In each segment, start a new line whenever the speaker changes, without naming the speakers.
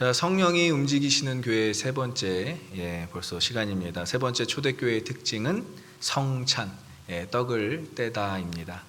자, 성령이 움직이시는 교회 세 번째, 벌써 시간입니다. 세 번째 초대교회의 특징은 성찬, 떡을 떼다입니다.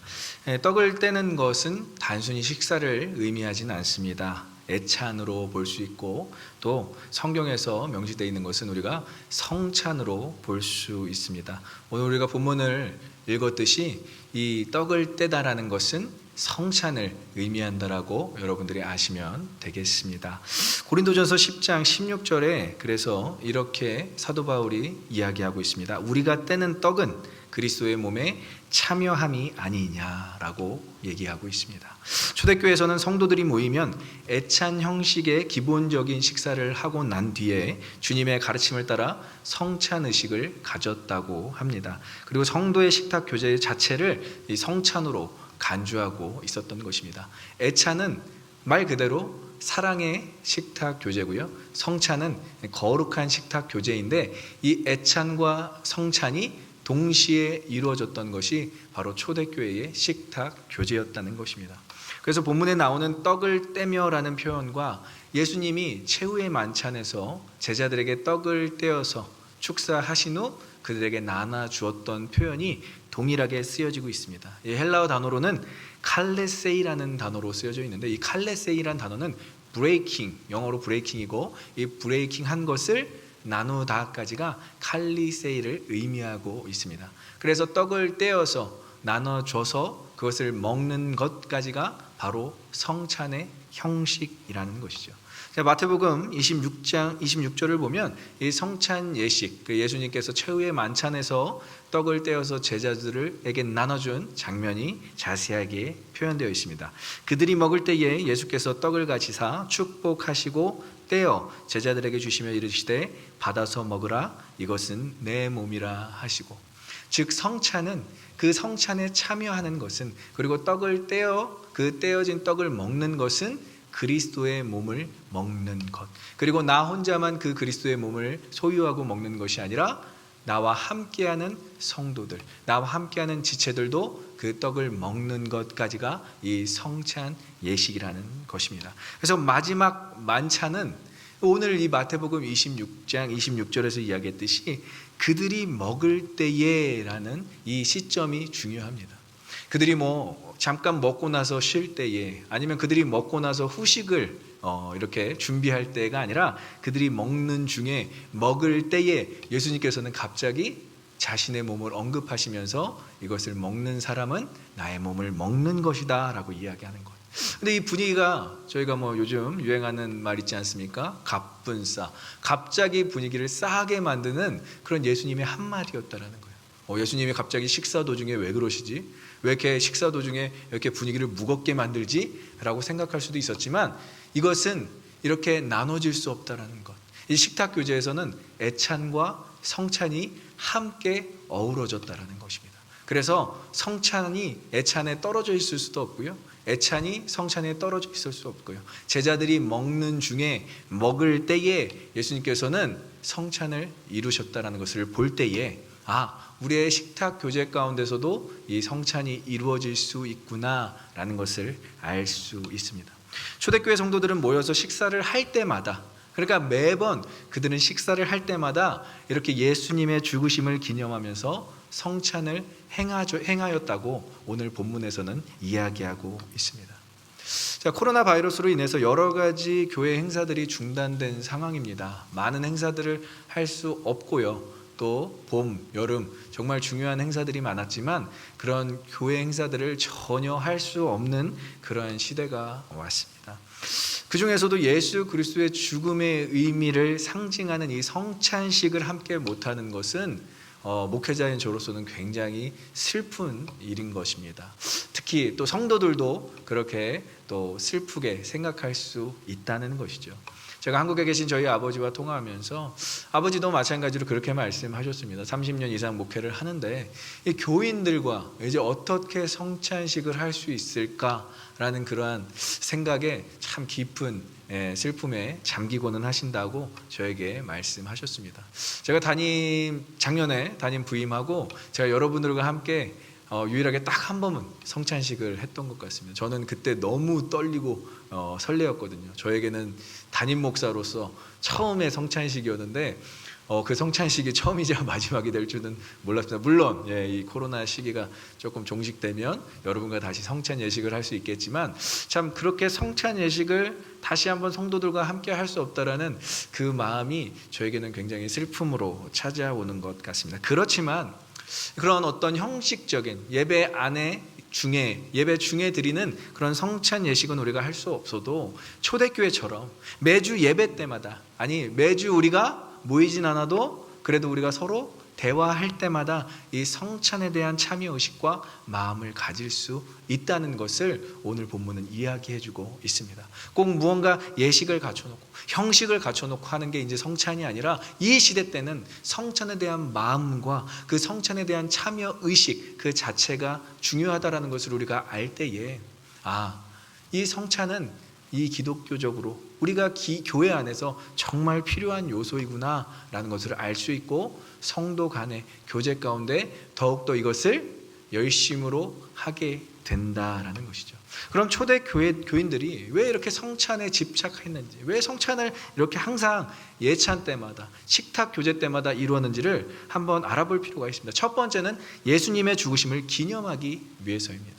떡을 떼는 것은 단순히 식사를 의미하지는 않습니다. 애찬으로 볼 수 있고 또 성경에서 명시되어 있는 것은 우리가 성찬으로 볼 수 있습니다. 오늘 우리가 본문을 읽었듯이 이 떡을 떼다라는 것은 성찬을 의미한다라고 여러분들이 아시면 되겠습니다. 고린도전서 10장 16절에 그래서 이렇게 사도 바울이 이야기하고 있습니다. 우리가 떼는 떡은 그리스도의 몸에 참여함이 아니냐라고 얘기하고 있습니다. 초대교회에서는 성도들이 모이면 애찬 형식의 기본적인 식사를 하고 난 뒤에 주님의 가르침을 따라 성찬의식을 가졌다고 합니다. 그리고 성도의 식탁 교제 자체를 이 성찬으로 간주하고 있었던 것입니다. 애찬은 말 그대로 사랑의 식탁 교제고요. 성찬은 거룩한 식탁 교제인데 이 애찬과 성찬이 동시에 이루어졌던 것이 바로 초대교회의 식탁 교제였다는 것입니다. 그래서 본문에 나오는 떡을 떼며라는 표현과 예수님이 최후의 만찬에서 제자들에게 떡을 떼어서 축사하신 후 그들에게 나눠 주었던 표현이 동일하게 쓰여지고 있습니다. 이 헬라어 단어로는 칼레세이라는 단어로 쓰여져 있는데 이 칼레세이라는 단어는 브레이킹, 영어로 브레이킹이고 이 브레이킹 한 것을 나누다까지가 칼리세이를 의미하고 있습니다. 그래서 떡을 떼어서 나눠줘서 그것을 먹는 것까지가 바로 성찬의 형식이라는 것이죠. 마태복음 26장 26절을 보면 이 성찬 예식, 예수님께서 최후의 만찬에서 떡을 떼어서 제자들에게 나눠준 장면이 자세하게 표현되어 있습니다. 그들이 먹을 때에 예수께서 떡을 가지사 축복하시고 떼어 제자들에게 주시며 이르시되 받아서 먹으라 이것은 내 몸이라 하시고, 즉 성찬은 그 성찬에 참여하는 것은, 그리고 떡을 떼어 그 떼어진 떡을 먹는 것은 그리스도의 몸을 먹는 것, 그리고 나 혼자만 그 그리스도의 몸을 소유하고 먹는 것이 아니라 나와 함께하는 성도들, 나와 함께하는 지체들도 그 떡을 먹는 것까지가 이 성찬 예식이라는 것입니다. 그래서 마지막 만찬은 오늘 이 마태복음 26장 26절에서 이야기했듯이 그들이 먹을 때에라는 이 시점이 중요합니다. 그들이 잠깐 먹고 나서 쉴 때에, 아니면 그들이 먹고 나서 후식을 이렇게 준비할 때가 아니라 그들이 먹는 중에, 먹을 때에 예수님께서는 갑자기 자신의 몸을 언급하시면서 이것을 먹는 사람은 나의 몸을 먹는 것이다 라고 이야기하는 것. 근데 이 분위기가 저희가 요즘 유행하는 말 있지 않습니까? 갑분싸, 갑자기 분위기를 싸하게 만드는 그런 예수님의 한마디였다라는 거예요. 예수님이 갑자기 식사 도중에 왜 그러시지? 왜 이렇게 식사 도중에 이렇게 분위기를 무겁게 만들지? 라고 생각할 수도 있었지만 이것은 이렇게 나눠질 수 없다라는 것. 이 식탁 교제에서는 애찬과 성찬이 함께 어우러졌다라는 것입니다. 그래서 성찬이 애찬에 떨어져 있을 수도 없고요, 애찬이 성찬에 떨어져 있을 수 없고요, 제자들이 먹는 중에, 먹을 때에 예수님께서는 성찬을 이루셨다라는 것을 볼 때에 우리의 식탁 교제 가운데서도 이 성찬이 이루어질 수 있구나라는 것을 알 수 있습니다. 초대교회 성도들은 모여서 식사를 할 때마다, 그러니까 매번 그들은 식사를 할 때마다 이렇게 예수님의 죽으심을 기념하면서 성찬을 행하였다고 오늘 본문에서는 이야기하고 있습니다. 자, 코로나 바이러스로 인해서 여러 가지 교회 행사들이 중단된 상황입니다. 많은 행사들을 할 수 없고요, 또 봄, 여름 정말 중요한 행사들이 많았지만 그런 교회 행사들을 전혀 할 수 없는 그런 시대가 왔습니다. 그 중에서도 예수 그리스도의 죽음의 의미를 상징하는 이 성찬식을 함께 못하는 것은 목회자인 저로서는 굉장히 슬픈 일인 것입니다. 특히 또 성도들도 그렇게 또 슬프게 생각할 수 있다는 것이죠. 제가 한국에 계신 저희 아버지와 통화하면서 아버지도 마찬가지로 그렇게 말씀하셨습니다. 30년 이상 목회를 하는데 이 교인들과 이제 어떻게 성찬식을 할 수 있을까라는 그러한 생각에 참 깊은 슬픔에 잠기고는 하신다고 저에게 말씀하셨습니다. 제가 작년에 담임 부임하고 제가 여러분들과 함께 유일하게 딱 한 번은 성찬식을 했던 것 같습니다. 저는 그때 너무 떨리고 설레었거든요. 저에게는 담임 목사로서 처음의 성찬식이었는데 그 성찬식이 처음이자 마지막이 될 줄은 몰랐습니다. 물론 이 코로나 시기가 조금 종식되면 여러분과 다시 성찬 예식을 할 수 있겠지만, 참 그렇게 성찬 예식을 다시 한번 성도들과 함께 할 수 없다라는 그 마음이 저에게는 굉장히 슬픔으로 찾아오는 것 같습니다. 그렇지만 그런 어떤 형식적인 예배 중에 드리는 그런 성찬 예식은 우리가 할 수 없어도, 초대교회처럼 매주 예배 때마다, 아니 매주 우리가 모이진 않아도 그래도 우리가 서로 대화할 때마다 이 성찬에 대한 참여의식과 마음을 가질 수 있다는 것을 오늘 본문은 이야기해주고 있습니다. 꼭 무언가 예식을 갖춰놓고 형식을 갖춰놓고 하는 게 이제 성찬이 아니라, 이 시대 때는 성찬에 대한 마음과 그 성찬에 대한 참여의식 그 자체가 중요하다는 것을 우리가 알 때에, 이 성찬은 이 기독교적으로 우리가 교회 안에서 정말 필요한 요소이구나 라는 것을 알 수 있고, 성도 간의 교제 가운데 더욱더 이것을 열심으로 하게 된다라는 것이죠. 그럼 초대 교인들이 왜 이렇게 성찬에 집착했는지, 왜 성찬을 이렇게 항상 예찬 때마다, 식탁 교제 때마다 이루었는지를 한번 알아볼 필요가 있습니다. 첫 번째는 예수님의 죽으심을 기념하기 위해서입니다.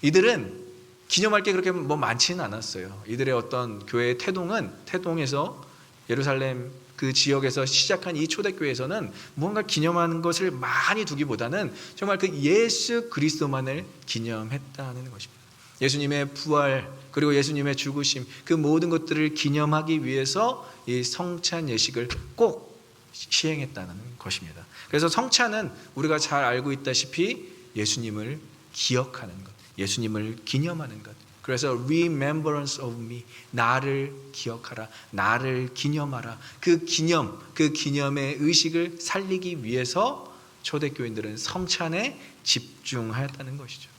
이들은 기념할 게 그렇게 많지는 않았어요. 이들의 어떤 교회의 태동에서 예루살렘 그 지역에서 시작한 이 초대교회에서는 무언가 기념하는 것을 많이 두기보다는 정말 그 예수 그리스도만을 기념했다는 것입니다. 예수님의 부활, 그리고 예수님의 죽으심, 그 모든 것들을 기념하기 위해서 이 성찬 예식을 꼭 시행했다는 것입니다. 그래서 성찬은 우리가 잘 알고 있다시피 예수님을 기억하는 것, 예수님을 기념하는 것. 그래서 remembrance of me, 나를 기억하라, 나를 기념하라. 그 기념의 의식을 살리기 위해서 초대교인들은 성찬에 집중하였다는 것이죠.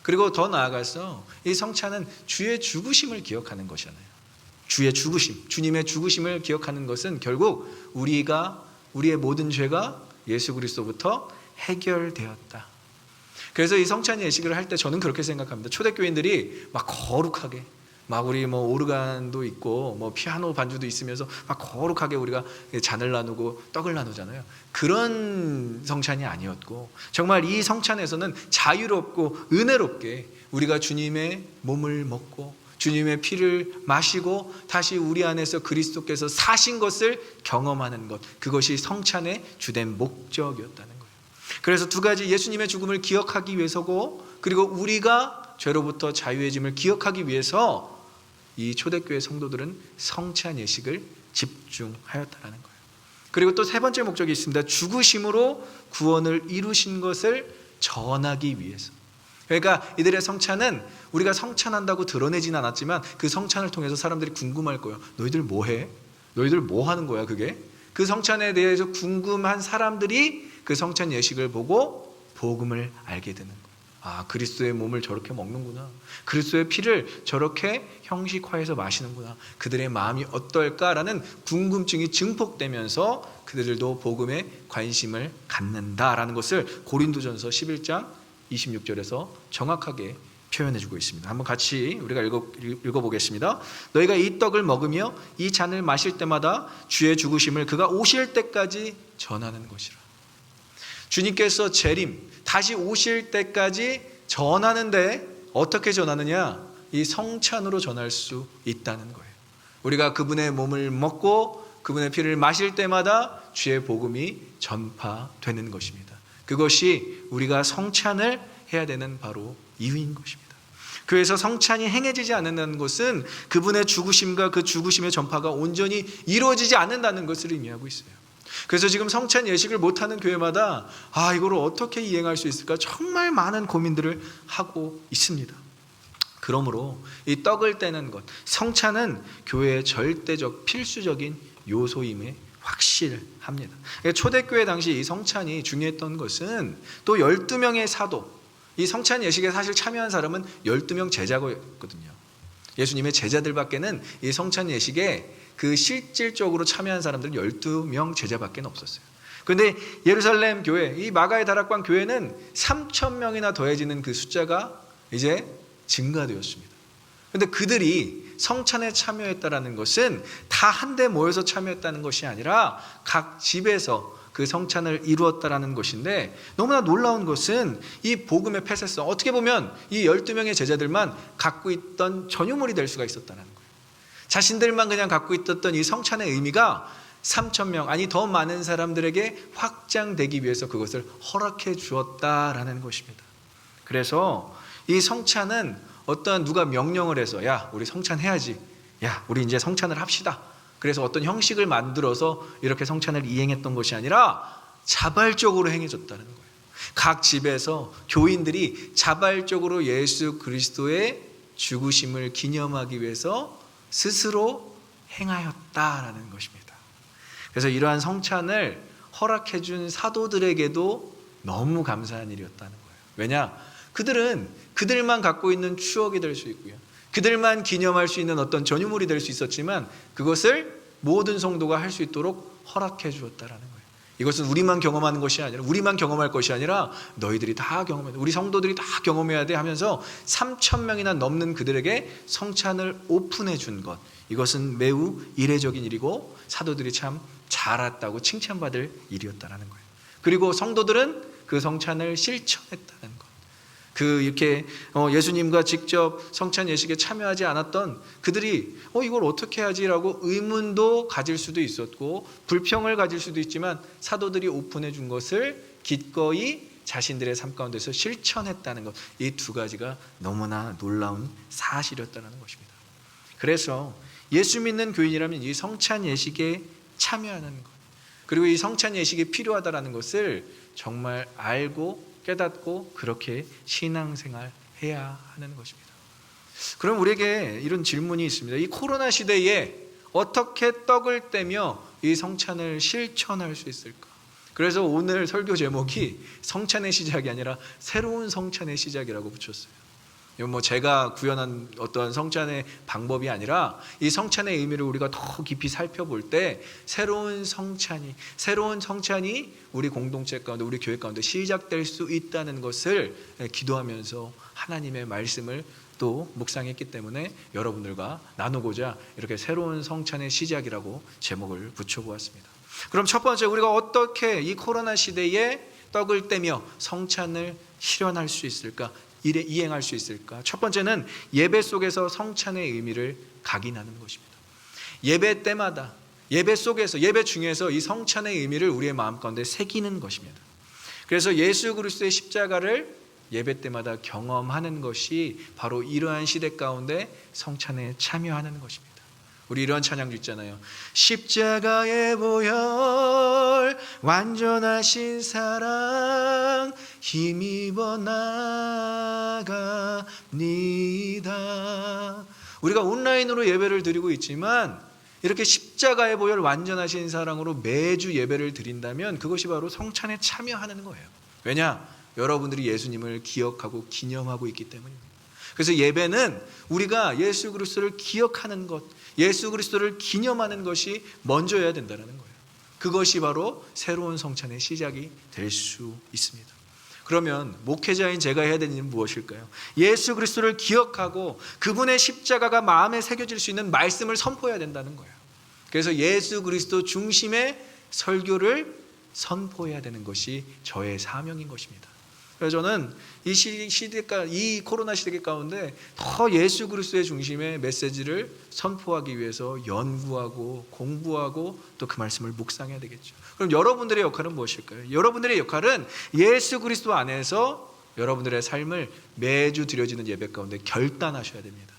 그리고 더 나아가서 이 성찬은 주의 죽으심을 기억하는 것이잖아요. 주의 죽으심, 주님의 죽으심을 기억하는 것은 결국 우리의 모든 죄가 예수 그리스도부터 해결되었다. 그래서 이 성찬 예식을 할 때 저는 그렇게 생각합니다. 초대교인들이 막 거룩하게, 막 우리 오르간도 있고 피아노 반주도 있으면서 막 거룩하게 우리가 잔을 나누고 떡을 나누잖아요. 그런 성찬이 아니었고, 정말 이 성찬에서는 자유롭고 은혜롭게 우리가 주님의 몸을 먹고 주님의 피를 마시고 다시 우리 안에서 그리스도께서 사신 것을 경험하는 것, 그것이 성찬의 주된 목적이었다는 거예요. 그래서 두 가지, 예수님의 죽음을 기억하기 위해서고, 그리고 우리가 죄로부터 자유해짐을 기억하기 위해서 이 초대교회 성도들은 성찬 예식을 집중하였다는 거예요. 그리고 또 세 번째 목적이 있습니다. 죽으심으로 구원을 이루신 것을 전하기 위해서. 그러니까 이들의 성찬은 우리가 성찬한다고 드러내진 않았지만 그 성찬을 통해서 사람들이 궁금할 거예요. 너희들 뭐 해? 너희들 뭐 하는 거야 그게? 그 성찬에 대해서 궁금한 사람들이 그 성찬 예식을 보고 복음을 알게 되는 거예요. 그리스도의 몸을 저렇게 먹는구나, 그리스도의 피를 저렇게 형식화해서 마시는구나, 그들의 마음이 어떨까라는 궁금증이 증폭되면서 그들도 복음에 관심을 갖는다라는 것을 고린도전서 11장 26절에서 정확하게 표현해주고 있습니다. 한번 같이 우리가 읽어보겠습니다. 너희가 이 떡을 먹으며 이 잔을 마실 때마다 주의 죽으심을 그가 오실 때까지 전하는 것이라. 주님께서 재림, 다시 오실 때까지 전하는데 어떻게 전하느냐? 이 성찬으로 전할 수 있다는 거예요. 우리가 그분의 몸을 먹고 그분의 피를 마실 때마다 주의 복음이 전파되는 것입니다. 그것이 우리가 성찬을 해야 되는 바로 이유인 것입니다. 그래서 성찬이 행해지지 않는다는 것은 그분의 죽으심과 그 죽으심의 전파가 온전히 이루어지지 않는다는 것을 의미하고 있어요. 그래서 지금 성찬 예식을 못하는 교회마다 이거를 어떻게 이행할 수 있을까 정말 많은 고민들을 하고 있습니다. 그러므로 이 떡을 떼는 것, 성찬은 교회의 절대적 필수적인 요소임에 확실합니다. 초대교회 당시 이 성찬이 중요했던 것은 또 12명의 사도, 이 성찬 예식에 사실 참여한 사람은 12명 제자였거든요. 예수님의 제자들밖에는 이 성찬 예식에 그 실질적으로 참여한 사람들은 12명 제자밖에 없었어요. 그런데 예루살렘 교회, 이 마가의 다락방 교회는 3,000명이나 더해지는 그 숫자가 이제 증가되었습니다. 그런데 그들이 성찬에 참여했다라는 것은 다 한데 모여서 참여했다는 것이 아니라 각 집에서 그 성찬을 이루었다라는 것인데, 너무나 놀라운 것은 이 복음의 폐쇄성, 어떻게 보면 이 12명의 제자들만 갖고 있던 전유물이 될 수가 있었다는 거예요. 자신들만 그냥 갖고 있었던 이 성찬의 의미가 3,000명, 아니 더 많은 사람들에게 확장되기 위해서 그것을 허락해 주었다라는 것입니다. 그래서 이 성찬은 어떠한 누가 명령을 해서 야 우리 성찬 해야지, 야 우리 이제 성찬을 합시다, 그래서 어떤 형식을 만들어서 이렇게 성찬을 이행했던 것이 아니라 자발적으로 행해졌다는 거예요. 각 집에서 교인들이 자발적으로 예수 그리스도의 죽으심을 기념하기 위해서 스스로 행하였다라는 것입니다. 그래서 이러한 성찬을 허락해 준 사도들에게도 너무 감사한 일이었다는 거예요. 왜냐? 그들은 그들만 갖고 있는 추억이 될 수 있고요, 그들만 기념할 수 있는 어떤 전유물이 될 수 있었지만 그것을 모든 성도가 할 수 있도록 허락해 주었다라는 거예요. 이것은 우리만 경험하는 것이 아니라, 우리만 경험할 것이 아니라 너희들이 다 경험해야 돼, 우리 성도들이 다 경험해야 돼 하면서 3,000명이나 넘는 그들에게 성찬을 오픈해 준 것, 이것은 매우 이례적인 일이고 사도들이 참 잘했다고 칭찬받을 일이었다라는 거예요. 그리고 성도들은 그 성찬을 실천했다는 것. 이렇게 예수님과 직접 성찬 예식에 참여하지 않았던 그들이 이걸 어떻게 하지라고 의문도 가질 수도 있었고 불평을 가질 수도 있지만, 사도들이 오픈해 준 것을 기꺼이 자신들의 삶 가운데서 실천했다는 것, 이 두 가지가 너무나 놀라운 사실이었다는 것입니다. 그래서 예수 믿는 교인이라면 이 성찬 예식에 참여하는 것, 그리고 이 성찬 예식이 필요하다는 것을 정말 알고 깨닫고 그렇게 신앙생활 해야 하는 것입니다. 그럼 우리에게 이런 질문이 있습니다. 이 코로나 시대에 어떻게 떡을 떼며 이 성찬을 실천할 수 있을까? 그래서 오늘 설교 제목이 성찬의 시작이 아니라 새로운 성찬의 시작이라고 붙였어요. 이건 제가 구현한 어떠한 성찬의 방법이 아니라 이 성찬의 의미를 우리가 더 깊이 살펴볼 때 새로운 성찬이 우리 공동체 가운데, 우리 교회 가운데 시작될 수 있다는 것을 기도하면서 하나님의 말씀을 또 묵상했기 때문에 여러분들과 나누고자 이렇게 새로운 성찬의 시작이라고 제목을 붙여보았습니다. 그럼 첫 번째, 우리가 어떻게 이 코로나 시대에 떡을 떼며 성찬을 실현할 수 있을까? 이행할 수 있을까? 첫 번째는 예배 속에서 성찬의 의미를 각인하는 것입니다. 예배 때마다, 예배 속에서, 예배 중에서 이 성찬의 의미를 우리의 마음 가운데 새기는 것입니다. 그래서 예수 그리스도의 십자가를 예배 때마다 경험하는 것이 바로 이러한 시대 가운데 성찬에 참여하는 것입니다. 우리 이런 찬양도 있잖아요. 십자가의 보혈 완전하신 사랑 힘입어 나갑니다. 우리가 온라인으로 예배를 드리고 있지만 이렇게 십자가의 보혈 완전하신 사랑으로 매주 예배를 드린다면 그것이 바로 성찬에 참여하는 거예요. 왜냐? 여러분들이 예수님을 기억하고 기념하고 있기 때문입니다. 그래서 예배는 우리가 예수 그리스도를 기억하는 것, 예수 그리스도를 기념하는 것이 먼저여야 된다는 거예요. 그것이 바로 새로운 성찬의 시작이 될 수 있습니다. 그러면 목회자인 제가 해야 되는 일은 무엇일까요? 예수 그리스도를 기억하고 그분의 십자가가 마음에 새겨질 수 있는 말씀을 선포해야 된다는 거예요. 그래서 예수 그리스도 중심의 설교를 선포해야 되는 것이 저의 사명인 것입니다. 그래서 저는 이 코로나 시대 가운데 더 예수 그리스도의 중심의 메시지를 선포하기 위해서 연구하고 공부하고 또 그 말씀을 묵상해야 되겠죠. 그럼 여러분들의 역할은 무엇일까요? 여러분들의 역할은 예수 그리스도 안에서 여러분들의 삶을 매주 드려지는 예배 가운데 결단하셔야 됩니다.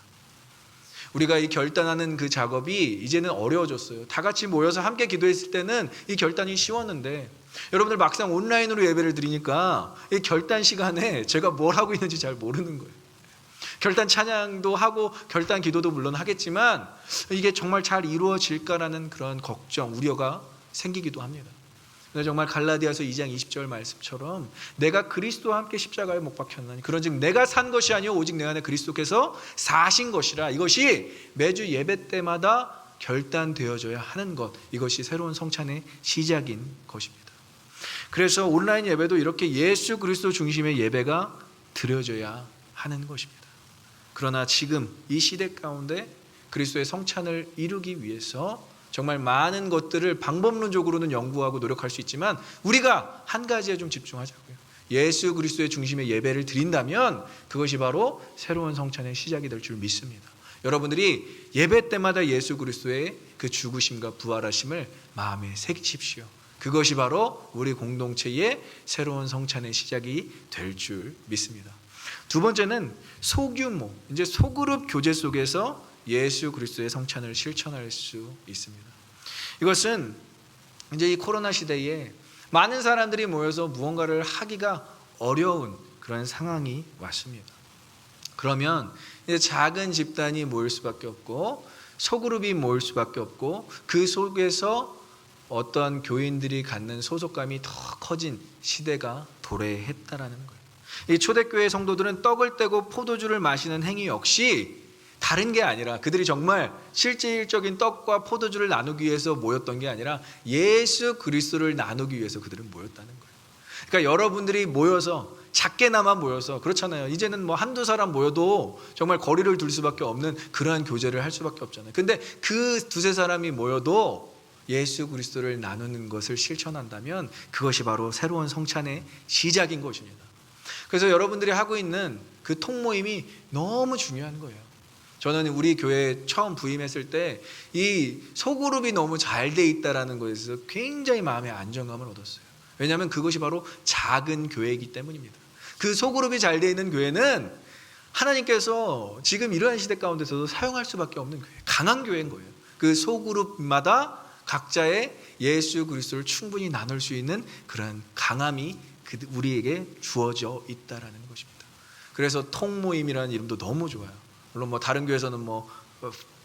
우리가 이 결단하는 그 작업이 이제는 어려워졌어요. 다 같이 모여서 함께 기도했을 때는 이 결단이 쉬웠는데 여러분들 막상 온라인으로 예배를 드리니까 이 결단 시간에 제가 뭘 하고 있는지 잘 모르는 거예요. 결단 찬양도 하고 결단 기도도 물론 하겠지만 이게 정말 잘 이루어질까라는 그런 걱정, 우려가 생기기도 합니다. 정말 갈라디아서 2장 20절 말씀처럼 내가 그리스도와 함께 십자가에 못 박혔나니 그런즉 내가 산 것이 아니요 오직 내 안에 그리스도께서 사신 것이라. 이것이 매주 예배 때마다 결단되어져야 하는 것, 이것이 새로운 성찬의 시작인 것입니다. 그래서 온라인 예배도 이렇게 예수 그리스도 중심의 예배가 드려져야 하는 것입니다. 그러나 지금 이 시대 가운데 그리스도의 성찬을 이루기 위해서 정말 많은 것들을 방법론적으로는 연구하고 노력할 수 있지만 우리가 한 가지에 좀 집중하자고요. 예수 그리스도의 중심의 예배를 드린다면 그것이 바로 새로운 성찬의 시작이 될 줄 믿습니다. 여러분들이 예배 때마다 예수 그리스도의 그 죽으심과 부활하심을 마음에 새기십시오. 그것이 바로 우리 공동체의 새로운 성찬의 시작이 될 줄 믿습니다. 두 번째는 소규모, 이제 소그룹 교제 속에서 예수 그리스도의 성찬을 실천할 수 있습니다. 이것은 이제 이 코로나 시대에 많은 사람들이 모여서 무언가를 하기가 어려운 그런 상황이 왔습니다. 그러면 이제 작은 집단이 모일 수밖에 없고 소그룹이 모일 수밖에 없고 그 속에서 어떤 교인들이 갖는 소속감이 더 커진 시대가 도래했다라는 거예요. 이 초대교회 성도들은 떡을 떼고 포도주를 마시는 행위 역시 다른 게 아니라 그들이 정말 실질적인 떡과 포도주를 나누기 위해서 모였던 게 아니라 예수 그리스도를 나누기 위해서 그들은 모였다는 거예요. 그러니까 여러분들이 모여서 작게나마 모여서 그렇잖아요. 이제는 뭐 한두 사람 모여도 정말 거리를 둘 수밖에 없는 그러한 교제를 할 수밖에 없잖아요. 근데 그 두세 사람이 모여도 예수 그리스도를 나누는 것을 실천한다면 그것이 바로 새로운 성찬의 시작인 것입니다. 그래서 여러분들이 하고 있는 그 통모임이 너무 중요한 거예요. 저는 우리 교회에 처음 부임했을 때 이 소그룹이 너무 잘 돼 있다라는 것에서 굉장히 마음의 안정감을 얻었어요. 왜냐하면 그것이 바로 작은 교회이기 때문입니다. 그 소그룹이 잘 돼 있는 교회는 하나님께서 지금 이러한 시대 가운데서도 사용할 수밖에 없는 교회, 강한 교회인 거예요. 그 소그룹마다 각자의 예수 그리스도를 충분히 나눌 수 있는 그런 강함이 우리에게 주어져 있다라는 것입니다. 그래서 통모임이라는 이름도 너무 좋아요. 물론 뭐 다른 교회에서는 뭐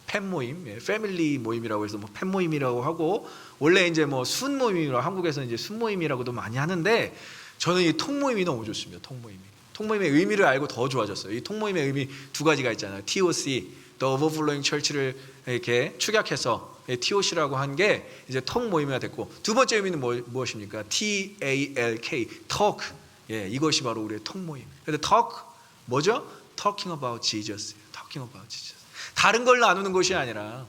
팬모임, 패밀리 모임이라고 해서 뭐 팬모임이라고 하고 원래 이제 뭐 순모임이라고 한국에서는 이제 순모임이라고도 많이 하는데 저는 이 통모임이 너무 좋습니다. 통모임의 의미를 알고 더 좋아졌어요. 이 통모임의 의미 두 가지가 있잖아요. TOC, The Overflowing Church를 이렇게 축약해서 TOC라고 한 게 이제 통모임이 됐고 두 번째 의미는 무엇입니까? TALK, Talk. 이것이 바로 우리의 통모임. 그런데 Talk 뭐죠? Talking about Jesus. Talking about Jesus. 다른 걸 나누는 것이 아니라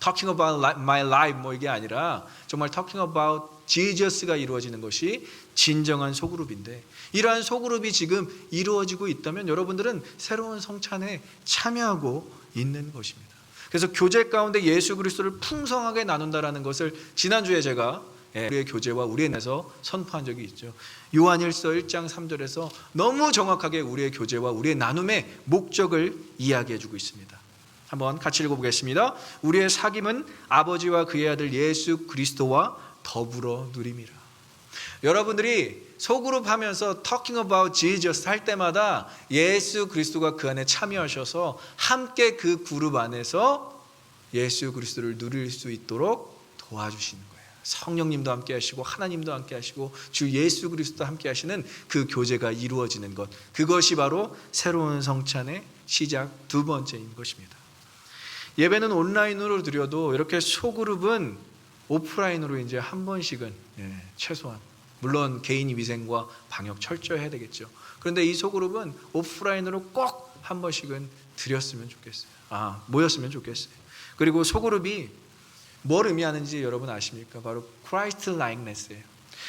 Talking about my life 뭐 이게 아니라 정말 Talking about Jesus가 이루어지는 것이 진정한 소그룹인데 이러한 소그룹이 지금 이루어지고 있다면 여러분들은 새로운 성찬에 참여하고 있는 것입니다. 그래서 교제 가운데 예수 그리스도를 풍성하게 나눈다라는 것을 지난주에 제가 우리의 교제와 우리의 내서 선포한 적이 있죠. 요한일서 1장 3절에서 너무 정확하게 우리의 교제와 우리의 나눔의 목적을 이야기해 주고 있습니다. 한번 같이 읽어보겠습니다. 우리의 사귐은 아버지와 그의 아들 예수 그리스도와 더불어 누림이라. 여러분들이 소그룹 하면서 Talking about Jesus 할 때마다 예수 그리스도가 그 안에 참여하셔서 함께 그 그룹 안에서 예수 그리스도를 누릴 수 있도록 도와주시는 거예요. 성령님도 함께 하시고 하나님도 함께 하시고 주 예수 그리스도도 함께 하시는 그 교제가 이루어지는 것, 그것이 바로 새로운 성찬의 시작 두 번째인 것입니다. 예배는 온라인으로 드려도 이렇게 소그룹은 오프라인으로 이제 한 번씩은 최소한 물론 개인 위생과 방역 철저히 해야 되겠죠. 그런데 이 소그룹은 오프라인으로 꼭 한 번씩은 드렸으면 좋겠어요. 모였으면 좋겠어요. 그리고 소그룹이 뭘 의미하는지 여러분 아십니까? 바로 Christ likeness예요.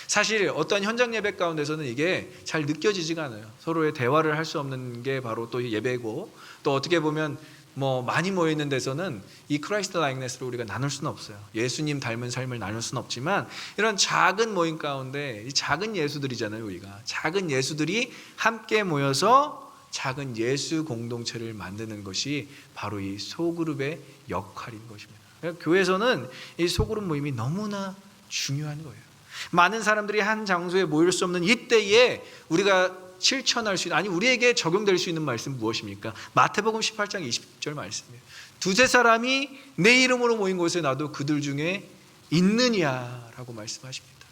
사실 어떤 현장 예배 가운데서는 이게 잘 느껴지지가 않아요. 서로의 대화를 할 수 없는 게 바로 또 예배고 또 어떻게 보면 뭐 많이 모여 있는 데서는 이 크라이스트 라이크네스를 우리가 나눌 수는 없어요. 예수님 닮은 삶을 나눌 수는 없지만 이런 작은 모임 가운데 이 작은 예수들이잖아요. 우리가 작은 예수들이 함께 모여서 작은 예수 공동체를 만드는 것이 바로 이 소그룹의 역할인 것입니다. 그러니까 교회에서는 이 소그룹 모임이 너무나 중요한 거예요. 많은 사람들이 한 장소에 모일 수 없는 이때에 우리가 실천할 수 있는, 아니 우리에게 적용될 수 있는 말씀 무엇입니까? 마태복음 18장 20절 말씀이에요. 두세 사람이 내 이름으로 모인 곳에 나도 그들 중에 있느냐라고 말씀하십니다.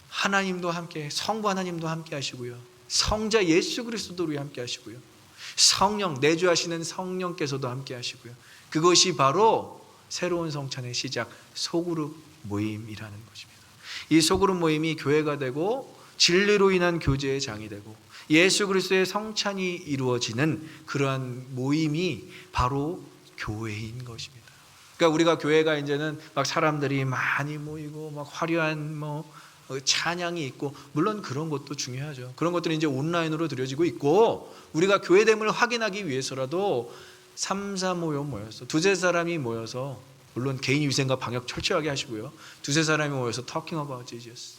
하나님도 함께, 성부 하나님도 함께 하시고요, 성자 예수 그리스도도 우리 함께 하시고요, 성령 내주하시는 성령께서도 함께 하시고요. 그것이 바로 새로운 성찬의 시작 소그룹 모임이라는 것입니다. 이 소그룹 모임이 교회가 되고 진리로 인한 교제의 장이 되고 예수 그리스도의 성찬이 이루어지는 그러한 모임이 바로 교회인 것입니다. 그러니까 우리가 교회가 이제는 막 사람들이 많이 모이고 막 화려한 찬양이 있고, 물론 그런 것도 중요하죠. 그런 것들이 이제 온라인으로 드려지고 있고, 우리가 교회됨을 확인하기 위해서라도 3, 4 모여서 두세 사람이 모여서, 물론 개인 위생과 방역 철저하게 하시고요, 두세 사람이 모여서 talking about Jesus,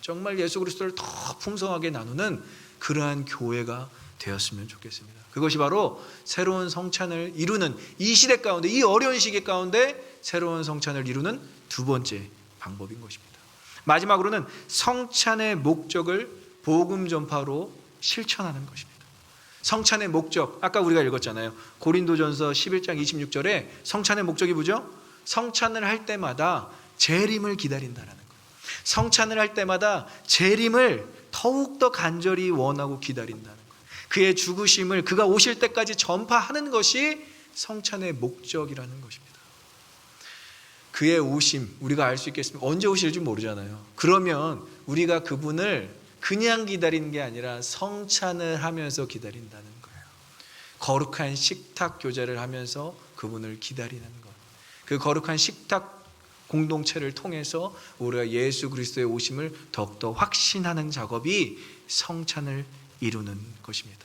정말 예수 그리스도를 더 풍성하게 나누는 그러한 교회가 되었으면 좋겠습니다. 그것이 바로 새로운 성찬을 이루는 이 시대 가운데, 이 어려운 시기 가운데 새로운 성찬을 이루는 두 번째 방법인 것입니다. 마지막으로는 성찬의 목적을 복음 전파로 실천하는 것입니다. 성찬의 목적, 아까 우리가 읽었잖아요. 고린도전서 11장 26절에 성찬의 목적이 뭐죠? 성찬을 할 때마다 재림을 기다린다라는 거예요. 성찬을 할 때마다 재림을 더욱더 간절히 원하고 기다린다는 거예요. 그의 죽으심을 그가 오실 때까지 전파하는 것이 성찬의 목적이라는 것입니다. 그의 오심, 우리가 알 수 있겠습니까? 언제 오실지 모르잖아요. 그러면 우리가 그분을 그냥 기다리는 게 아니라 성찬을 하면서 기다린다는 거예요. 거룩한 식탁 교제를 하면서 그분을 기다리는 것. 그 거룩한 식탁 공동체를 통해서 우리가 예수 그리스도의 오심을 더욱더 확신하는 작업이 성찬을 이루는 것입니다.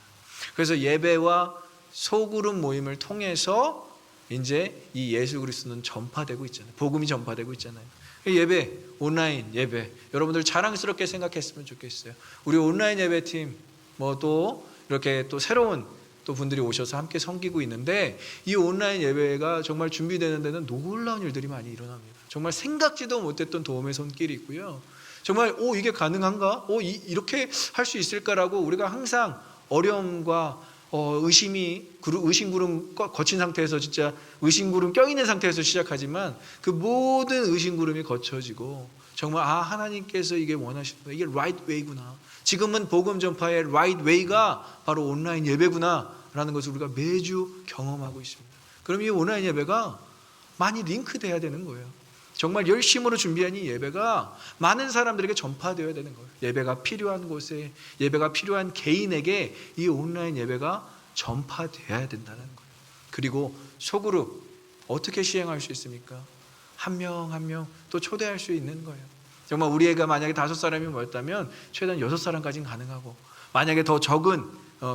그래서 예배와 소그룹 모임을 통해서 이제 이 예수 그리스도는 전파되고 있잖아요. 복음이 전파되고 있잖아요. 예배, 온라인 예배, 여러분들 자랑스럽게 생각했으면 좋겠어요. 우리 온라인 예배팀 또 이렇게 또 새로운 또 분들이 오셔서 함께 섬기고 있는데, 이 온라인 예배가 정말 준비되는 데는 놀라운 일들이 많이 일어납니다. 정말 생각지도 못했던 도움의 손길이 있고요. 정말 이게 가능한가? 이렇게 할 수 있을까라고 우리가 항상 어려움과 의심구름 거친 상태에서, 진짜 의심구름 껴있는 상태에서 시작하지만 그 모든 의심구름이 거쳐지고 정말 하나님께서 이게 원하시는 거야, 이게 right way구나, 지금은 복음 전파의 right way가 바로 온라인 예배구나 라는 것을 우리가 매주 경험하고 있습니다. 그럼 이 온라인 예배가 많이 링크돼야 되는 거예요. 정말 열심으로 준비한 이 예배가 많은 사람들에게 전파되어야 되는 거예요. 예배가 필요한 곳에, 예배가 필요한 개인에게 이 온라인 예배가 전파되어야 된다는 거예요. 그리고 소그룹 어떻게 시행할 수 있습니까? 한 명 한 명 또 초대할 수 있는 거예요. 정말 우리 애가 만약에 5사람이 모였다면 최대한 6사람까지는 가능하고, 만약에 더 적은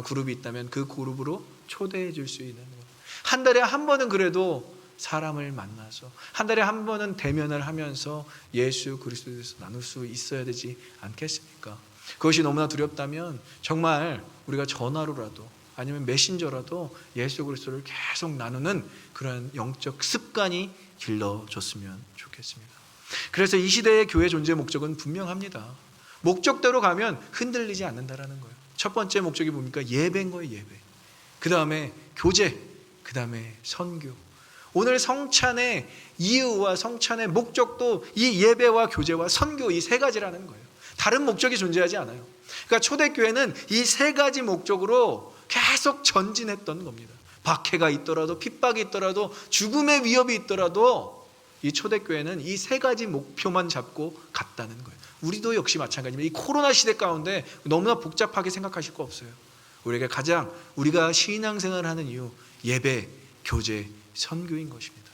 그룹이 있다면 그 그룹으로 초대해 줄 수 있는 거예요. 한 달에 한 번은 그래도 사람을 만나서, 한 달에 한 번은 대면을 하면서 예수 그리스도에 대해서 나눌 수 있어야 되지 않겠습니까? 그것이 너무나 두렵다면 정말 우리가 전화로라도 아니면 메신저라도 예수 그리스도를 계속 나누는 그런 영적 습관이 길러졌으면 좋겠습니다. 그래서 이 시대의 교회 존재 목적은 분명합니다. 목적대로 가면 흔들리지 않는다라는 거예요. 첫 번째 목적이 뭡니까? 예배인 거예요. 예배. 그 다음에 교제, 그 다음에 선교. 오늘 성찬의 이유와 성찬의 목적도 이 예배와 교제와 선교, 이 세 가지라는 거예요. 다른 목적이 존재하지 않아요. 그러니까 초대교회는 이 세 가지 목적으로 계속 전진했던 겁니다. 박해가 있더라도, 핍박이 있더라도, 죽음의 위협이 있더라도 이 초대교회는 이 세 가지 목표만 잡고 갔다는 거예요. 우리도 역시 마찬가지입니다. 이 코로나 시대 가운데 너무나 복잡하게 생각하실 거 없어요. 우리가 신앙생활을 하는 이유, 예배, 교제, 선교인 것입니다.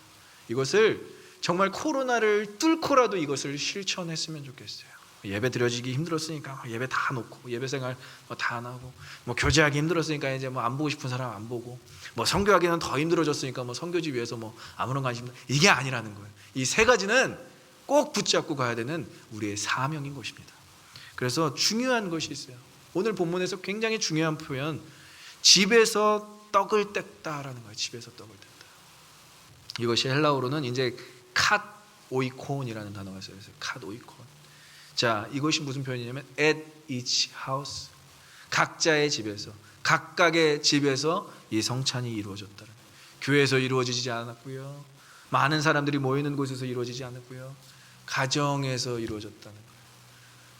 이것을 정말 코로나를 뚫고라도 이것을 실천했으면 좋겠어요. 예배 드려지기 힘들었으니까 예배 다 놓고, 예배 생활 다 안 하고, 교제하기 힘들었으니까 이제 안 보고 싶은 사람 안 보고, 선교하기는 더 힘들어졌으니까 선교지 위해서 아무런 관심, 이게 아니라는 거예요. 이 세 가지는 꼭 붙잡고 가야 되는 우리의 사명인 것입니다. 그래서 중요한 것이 있어요. 오늘 본문에서 굉장히 중요한 표현, 집에서 떡을 뗐다라는 거예요. 집에서 떡을 뗐다. 이것이 헬라어로는 이제 캇 오이콘이라는 단어가 있어요. 캇 오이콘. 자, 이것이 무슨 표현이냐면 at each house, 각자의 집에서, 각각의 집에서 이 성찬이 이루어졌다는 거예요. 교회에서 이루어지지 않았고요, 많은 사람들이 모이는 곳에서 이루어지지 않았고요, 가정에서 이루어졌다는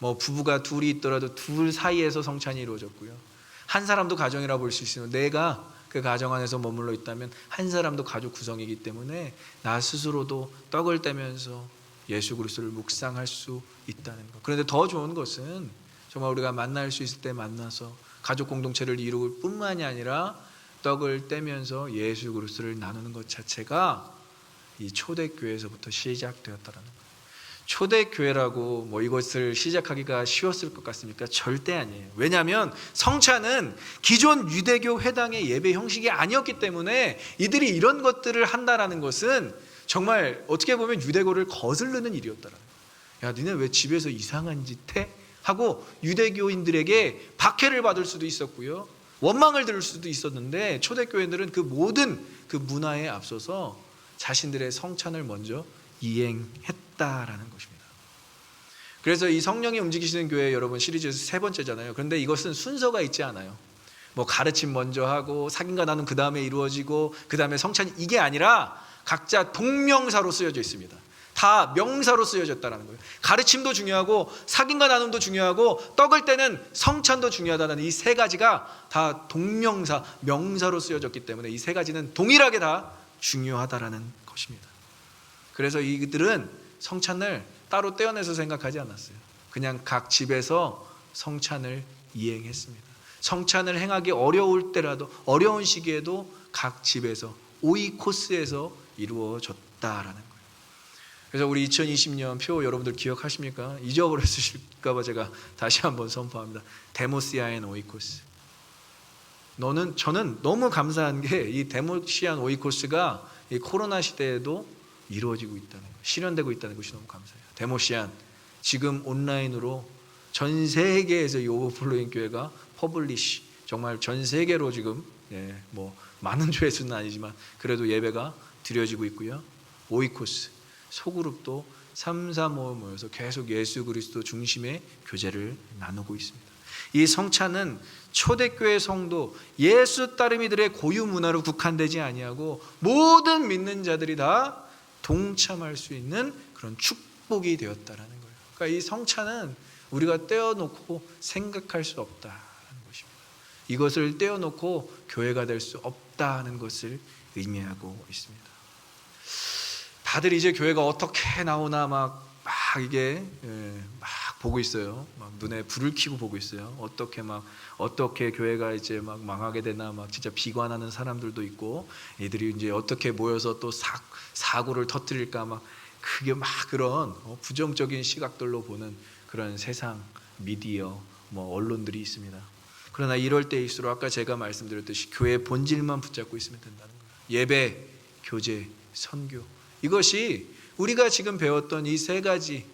거예요. 부부가 둘이 있더라도 둘 사이에서 성찬이 이루어졌고요, 한 사람도 가정이라 볼 수 있으면, 내가 그 가정 안에서 머물러 있다면 한 사람도 가족 구성이기 때문에 나 스스로도 떡을 떼면서 예수 그리스도를 묵상할 수 있다는 것. 그런데 더 좋은 것은 정말 우리가 만날 수 있을 때 만나서 가족 공동체를 이룰 뿐만이 아니라 떡을 떼면서 예수 그리스도를 나누는 것 자체가 이 초대교회에서부터 시작되었다라는 거예요. 초대교회라고 뭐 이것을 시작하기가 쉬웠을 것 같습니까? 절대 아니에요. 왜냐하면 성찬은 기존 유대교 회당의 예배 형식이 아니었기 때문에 이들이 이런 것들을 한다라는 것은 정말 어떻게 보면 유대교를 거스르는 일이었다라는 거예요. 야, 니네 왜 집에서 이상한 짓 해? 하고 유대교인들에게 박해를 받을 수도 있었고요, 원망을 들을 수도 있었는데 초대교회들은 그 모든 그 문화에 앞서서 자신들의 성찬을 먼저 이행했다라는 것입니다. 그래서 이 성령이 움직이시는 교회 여러분 시리즈에서 세 번째잖아요. 그런데 이것은 순서가 있지 않아요. 뭐 가르침 먼저 하고 사귐과 나눔 그 다음에 이루어지고 그 다음에 성찬, 이게 아니라 각자 동명사로 쓰여져 있습니다. 다 명사로 쓰여졌다는 거예요. 가르침도 중요하고 사귐과 나눔도 중요하고 떡을 떼는 성찬도 중요하다는 이 세 가지가 다 동명사, 명사로 쓰여졌기 때문에 이 세 가지는 동일하게 다 중요하다라는 것입니다. 그래서 이들은 성찬을 따로 떼어내서 생각하지 않았어요. 그냥 각 집에서 성찬을 이행했습니다. 성찬을 행하기 어려울 때라도, 어려운 시기에도 각 집에서 오이코스에서 이루어졌다라는 거예요. 그래서 우리 2020년 표 여러분들 기억하십니까? 잊어버렸을까 봐 제가 다시 한번 선포합니다. 데모시아엔 오이코스. 저는 너무 감사한 게 이 데모시안 오이코스가 이 코로나 시대에도 이루어지고 있다는 거, 실현되고 있다는 것이 너무 감사해요. 데모시안, 지금 온라인으로 전 세계에서 이 오버플로잉 교회가 퍼블리시, 정말 전 세계로 지금 뭐 많은 조회수는 아니지만 그래도 예배가 드려지고 있고요. 오이코스 소그룹도 3, 4, 5 모여서 계속 예수 그리스도 중심의 교제를 나누고 있습니다. 이 성찬은 초대교회 성도, 예수 따르미들의 고유 문화로 국한되지 아니하고 모든 믿는 자들이 다 동참할 수 있는 그런 축복이 되었다라는 거예요. 그러니까 이 성찬은 우리가 떼어놓고 생각할 수 없다는 것입니다. 이것을 떼어놓고 교회가 될 수 없다는 것을 의미하고 있습니다. 다들 이제 교회가 어떻게 나오나 막 이게 막 보고 있어요. 막 눈에 불을 켜고 보고 있어요. 어떻게 교회가 이제 막 망하게 되나 막 진짜 비관하는 사람들도 있고, 애들이 이제 어떻게 모여서 또 사고를 터뜨릴까 막 그게 막 그런 부정적인 시각들로 보는 그런 세상 미디어 뭐 언론들이 있습니다. 그러나 이럴 때일수록 아까 제가 말씀드렸듯이 교회의 본질만 붙잡고 있으면 된다는 거예요. 예배, 교제, 선교, 이것이 우리가 지금 배웠던 이 세 가지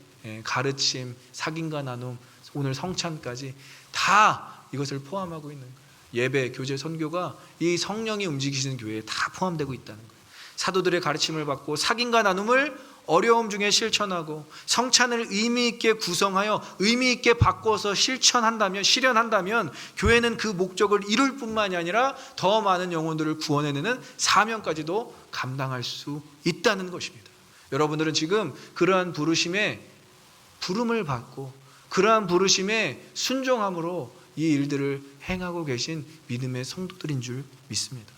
가르침, 사귐과 나눔, 오늘 성찬까지 다 이것을 포함하고 있는 거예요. 예배, 교제, 선교가 이 성령이 움직이시는 교회에 다 포함되고 있다는 거예요. 사도들의 가르침을 받고 사귐과 나눔을 어려움 중에 실천하고 성찬을 의미 있게 구성하여 의미 있게 바꿔서 실현한다면 교회는 그 목적을 이룰 뿐만이 아니라 더 많은 영혼들을 구원해내는 사명까지도 감당할 수 있다는 것입니다. 여러분들은 지금 그러한 부름을 받고 그러한 부르심에 순종함으로 이 일들을 행하고 계신 믿음의 성도들인 줄 믿습니다.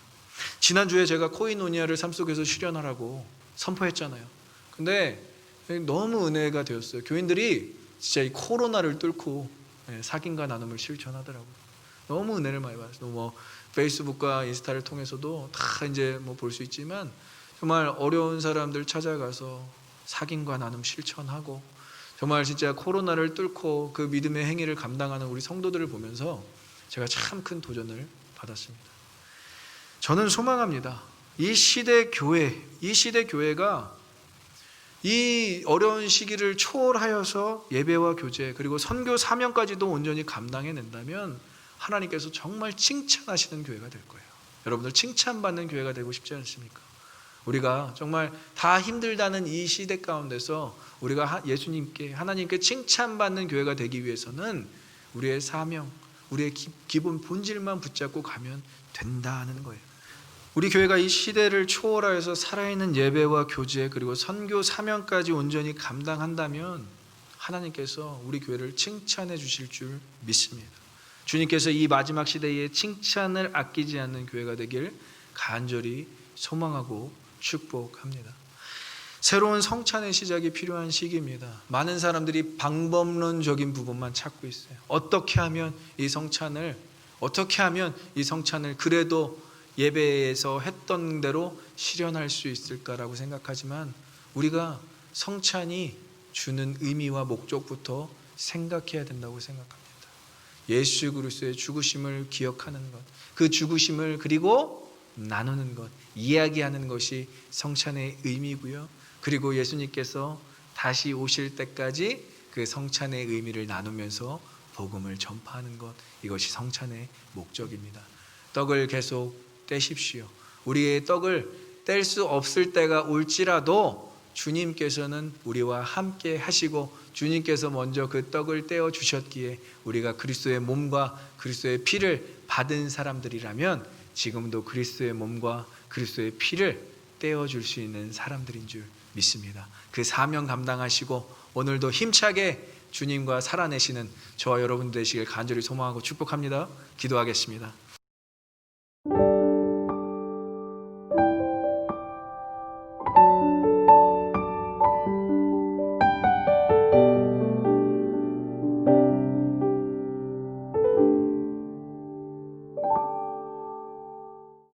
지난주에 제가 코이노니아를 삶 속에서 실현하라고 선포했잖아요. 근데 너무 은혜가 되었어요. 교인들이 진짜 이 코로나를 뚫고 사귐과 나눔을 실천하더라고요. 너무 은혜를 많이 받았어요. 뭐 페이스북과 인스타를 통해서도 다 이제 뭐 볼 수 있지만 정말 어려운 사람들 찾아가서 사귐과 나눔 실천하고 정말 진짜 코로나를 뚫고 그 믿음의 행위를 감당하는 우리 성도들을 보면서 제가 참 큰 도전을 받았습니다. 저는 소망합니다. 이 시대 교회가 이 어려운 시기를 초월하여서 예배와 교제 그리고 선교 사명까지도 온전히 감당해낸다면 하나님께서 정말 칭찬하시는 교회가 될 거예요. 여러분들 칭찬받는 교회가 되고 싶지 않습니까? 우리가 정말 다 힘들다는 이 시대 가운데서 우리가 하나님께 칭찬받는 교회가 되기 위해서는 우리의 사명, 우리의 기본 본질만 붙잡고 가면 된다는 거예요. 우리 교회가 이 시대를 초월하여서 살아있는 예배와 교제 그리고 선교 사명까지 온전히 감당한다면 하나님께서 우리 교회를 칭찬해 주실 줄 믿습니다. 주님께서 이 마지막 시대에 칭찬을 아끼지 않는 교회가 되길 간절히 소망하고 축복합니다. 새로운 성찬의 시작이 필요한 시기입니다. 많은 사람들이 방법론적인 부분만 찾고 있어요. 어떻게 하면 이 성찬을 그래도 예배에서 했던 대로 실현할 수 있을까라고 생각하지만, 우리가 성찬이 주는 의미와 목적부터 생각해야 된다고 생각합니다. 예수 그리스도의 죽으심을 기억하는 것, 그 죽으심을 그리고 나누는 것, 이야기하는 것이 성찬의 의미고요. 그리고 예수님께서 다시 오실 때까지 그 성찬의 의미를 나누면서 복음을 전파하는 것, 이것이 성찬의 목적입니다. 떡을 계속 떼십시오. 우리의 떡을 뗄 수 없을 때가 올지라도 주님께서는 우리와 함께 하시고, 주님께서 먼저 그 떡을 떼어 주셨기에 우리가 그리스도의 몸과 그리스도의 피를 받은 사람들이라면 지금도 그리스도의 몸과 그리스도의 피를 떼어 줄 수 있는 사람들인 줄 믿습니다. 그 사명 감당하시고 오늘도 힘차게 주님과 살아내시는 저와 여러분 되시길 간절히 소망하고 축복합니다. 기도하겠습니다.